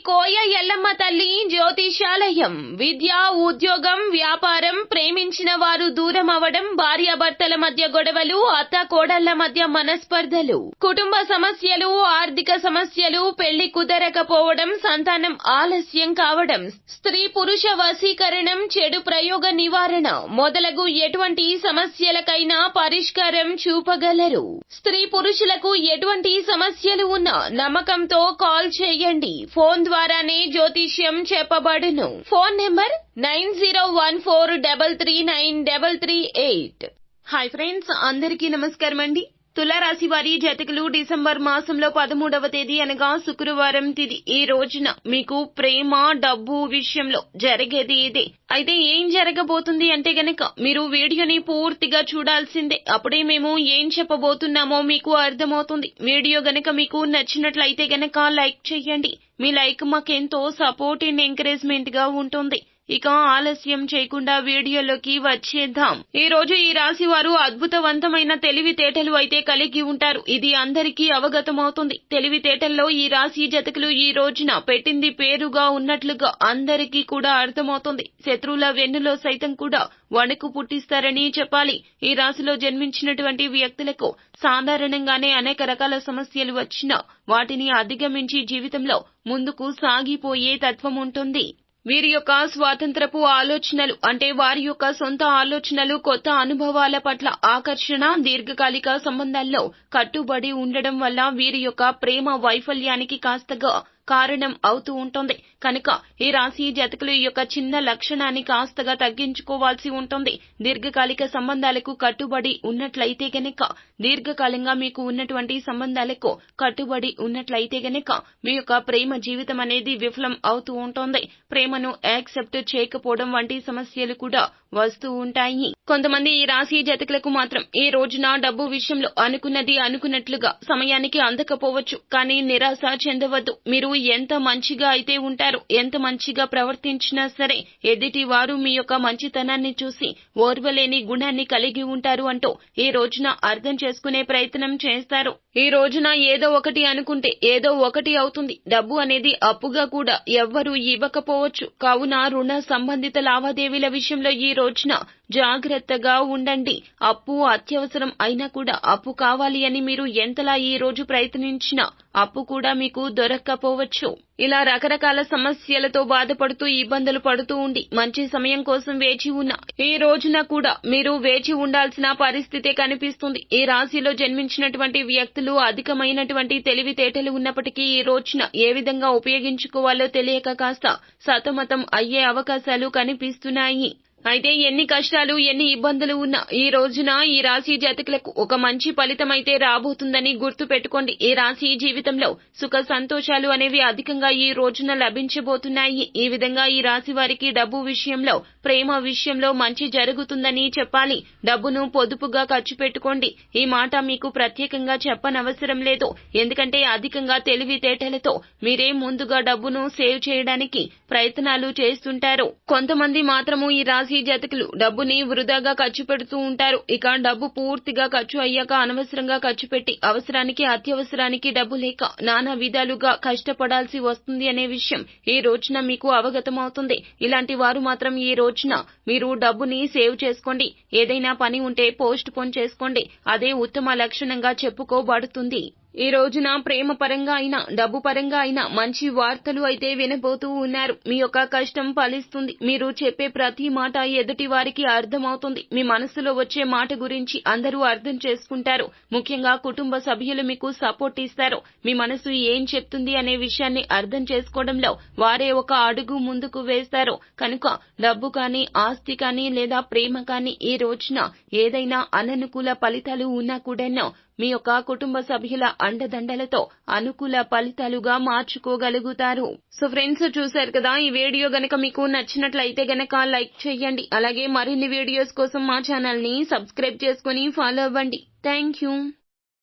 కోయ ఎల్లమ్మ తల్లి జ్యోతిషాలయం. విద్య, ఉద్యోగం, వ్యాపారం, ప్రేమించిన వారు దూరం అవడం, భార్యాభర్తల మధ్య గొడవలు, అత్త కోడళ్ల మధ్య మనస్పర్ధలు, కుటుంబ సమస్యలు, ఆర్థిక సమస్యలు, పెళ్లి కుదరకపోవడం, సంతానం ఆలస్యం కావడం, స్త్రీ పురుష వశీకరణం, చెడు ప్రయోగ నివారణ మొదలగు ఎటువంటి సమస్యలకైనా పరిష్కారం చూపగలరు. స్త్రీ పురుషులకు ఎటువంటి సమస్యలు ఉన్నా నమ్మకంతో కాల్ చేయండి. ఫోన్ ద్వారానే జ్యోతిష్యం చెప్పబడును. Phone number 9014339338. హాయ్ ఫ్రెండ్స్, అందరికీ నమస్కారం అండి. తులారాశి వారి జాతకులు డిసెంబర్ మాసంలో 13వ తేదీ అనగా శుక్రవారం తిథి ఈ రోజున మీకు ప్రేమ, డబ్బు విషయంలో జరిగేది ఇదే. అయితే ఏం జరగబోతుంది అంటే గనక మీరు వీడియోని పూర్తిగా చూడాల్సిందే. అప్పుడే మేము ఏం చెప్పబోతున్నామో మీకు అర్థమవుతుంది. వీడియో గనక మీకు నచ్చినట్లయితే గనక లైక్ చేయండి. మీ లైక్ మాకెంతో సపోర్ట్ అండ్ ఎంకరేజ్మెంట్ గా ఉంటుంది. ఇక ఆలస్యం చేయకుండా వీడియోలోకి వచ్చేద్దాం. ఈ రోజు ఈ రాశి వారు అద్భుతవంతమైన తెలివితేటలు అయితే కలిగి ఉంటారు. ఇది అందరికీ అవగతమవుతుంది. తెలివితేటల్లో ఈ రాశి జాతకులు ఈ రోజున పెట్టింది పేరుగా ఉన్నట్లుగా అందరికీ కూడా అర్థమవుతుంది. శత్రువుల వెన్నులో సైతం కూడా వణుకు పుట్టిస్తారని చెప్పాలి. ఈ రాశిలో జన్మించినటువంటి వ్యక్తులకు సాధారణంగానే అనేక రకాల సమస్యలు వచ్చినా వాటిని అధిగమించి జీవితంలో ముందుకు సాగిపోయే తత్వం ఉంటుంది. వీరి యొక్క స్వాతంత్రపు ఆలోచనలు అంటే వారి యొక్క సొంత ఆలోచనలు, కొత్త అనుభవాల పట్ల ఆకర్షణ, దీర్ఘకాలిక సంబంధాల్లో కట్టుబడి ఉండడం వల్ల వీరి యొక్క ప్రేమ వైఫల్యానికి కాస్తగా కారణం అవుతూ ఉంటుంది. కనుక ఈ రాశి జాతకులు ఈ యొక్క చిన్న లక్షణాన్ని కాస్తగా తగ్గించుకోవాల్సి ఉంటుంది. దీర్ఘకాలిక సంబంధాలకు కట్టుబడి ఉన్నట్లయితే గనక, దీర్ఘకాలంగా మీకు ఉన్నటువంటి సంబంధాలకు కట్టుబడి ఉన్నట్లయితే గనక మీ యొక్క ప్రేమ జీవితం అనేది విఫలం అవుతూ ఉంటుంది. ప్రేమను యాక్సెప్ట్ చేయకపోవడం వంటి సమస్యలు కూడా వస్తూ ఉంటాయి. కొంతమంది ఈ రాశి జాతకులకు మాత్రం ఈ రోజున డబ్బు విషయంలో అనుకున్నది అనుకున్నట్లుగా సమయానికి అందకపోవచ్చు. కానీ నిరాశ చెందవద్దు. మీరు ఎంత మంచిగా అయితే ఉంటారో, ఎంత మంచిగా ప్రవర్తించినా సరే ఎదుటి వారు మీ యొక్క మంచితనాన్ని చూసి ఓర్వలేని గుణాన్ని కలిగి ఉంటారు అంటూ ఈ రోజున అర్థం చేసుకునే ప్రయత్నం చేస్తారు. ఈ రోజున ఏదో ఒకటి అనుకుంటే ఏదో ఒకటి అవుతుంది. డబ్బు అనేది అప్పుగా కూడా ఎవ్వరూ ఇవ్వకపోవచ్చు. కావున రుణ సంబంధిత లావాదేవీల విషయంలో ఈ రోజున జాగ్రత్తగా ఉండండి. అప్పు అత్యవసరం అయినా కూడా అప్పు కావాలి అని మీరు ఎంతలా ఈ రోజు ప్రయత్నించినా అప్పు కూడా మీకు దొరక్కపోవచ్చు. ఇలా రకరకాల సమస్యలతో బాధపడుతూ ఇబ్బందులు పడుతూ ఉండి మంచి సమయం కోసం వేచి ఉన్న ఈ రోజున కూడా మీరు వేచి ఉండాల్సిన పరిస్థితే కనిపిస్తుంది. ఈ రాశిలో జన్మించినటువంటి వ్యక్తులు అధికమైనటువంటి తెలివితేటలు ఉన్నప్పటికీ ఈ రోజున ఏ విధంగా ఉపయోగించుకోవాలో తెలియక కాస్త సతమతం అయ్యే అవకాశాలు కనిపిస్తున్నాయి. అయితే ఎన్ని కష్టాలు, ఎన్ని ఇబ్బందులు ఉన్నా ఈ రోజున ఈ రాశి జాతకులకు ఒక మంచి ఫలితం అయితే రాబోతుందని గుర్తు పెట్టుకోండి. ఈ రాశి జీవితంలో సుఖ సంతోషాలు అనేవి అధికంగా ఈ రోజున లభించబోతున్నాయి. ఈ విధంగా ఈ రాశి వారికి డబ్బు విషయంలో, ప్రేమ విషయంలో మంచి జరుగుతుందని చెప్పాలి. డబ్బును పొదుపుగా ఖర్చు పెట్టుకోండి. ఈ మాట మీకు ప్రత్యేకంగా చెప్పనవసరం లేదు. ఎందుకంటే అధికంగా తెలివితేటలతో మీరే ముందుగా డబ్బును సేవ్ చేయడానికి ప్రయత్నాలు చేస్తుంటారు. కొంతమంది మాత్రము ఈ రాశి జాతకులు డబ్బుని వృధాగా ఖర్చు పెడుతూ ఉంటారు. ఇక డబ్బు పూర్తిగా ఖర్చు అయ్యాక అనవసరంగా ఖర్చు పెట్టి అవసరానికి అత్యవసరానికి డబ్బు లేక నానా విధాలుగా కష్టపడాల్సి వస్తుంది అనే విషయం ఈ రోజున మీకు అవగతమవుతుంది. ఇలాంటి వారు మాత్రం ఈ రోజున మీరు డబ్బుని సేవ్ చేసుకోండి. ఏదైనా పని ఉంటే పోస్ట్ పోన్ చేసుకోండి. అదే ఉత్తమ లక్షణంగా చెప్పుకోబడుతుంది. ఈ రోజున ప్రేమ పరంగా అయినా, డబ్బు పరంగా అయినా మంచి వార్తలు అయితే వినబోతూ ఉన్నారు. మీ యొక్క కష్టం ఫలిస్తుంది. మీరు చెప్పే ప్రతి మాట ఎదుటి వారికి అర్థమవుతుంది. మీ మనసులో వచ్చే మాట గురించి అందరూ అర్థం చేసుకుంటారు. ముఖ్యంగా కుటుంబ సభ్యులు మీకు సపోర్ట్ ఇస్తారు. మీ మనసు ఏం చెప్తుంది అనే విషయాన్ని అర్థం చేసుకోవడంలో వారే ఒక అడుగు ముందుకు వేస్తారు. కనుక డబ్బు కానీ, ఆస్తి కానీ లేదా ప్రేమ కానీ ఈ రోజున ఏదైనా అననుకూల ఫలితాలు ఉన్నా కూడాను మీ యొక్క కుటుంబ సభ్యుల అండదండలతో అనుకూల ఫలితాలుగా మార్చుకోగలుగుతారు. సో ఫ్రెండ్స్, చూశారు కదా, ఈ వీడియో గనక మీకు నచ్చినట్లయితే గనక లైక్ చేయండి. అలాగే మరిన్ని వీడియోస్ కోసం మా ఛానల్ ని సబ్స్క్రైబ్ చేసుకుని ఫాలో అవ్వండి. Thank you.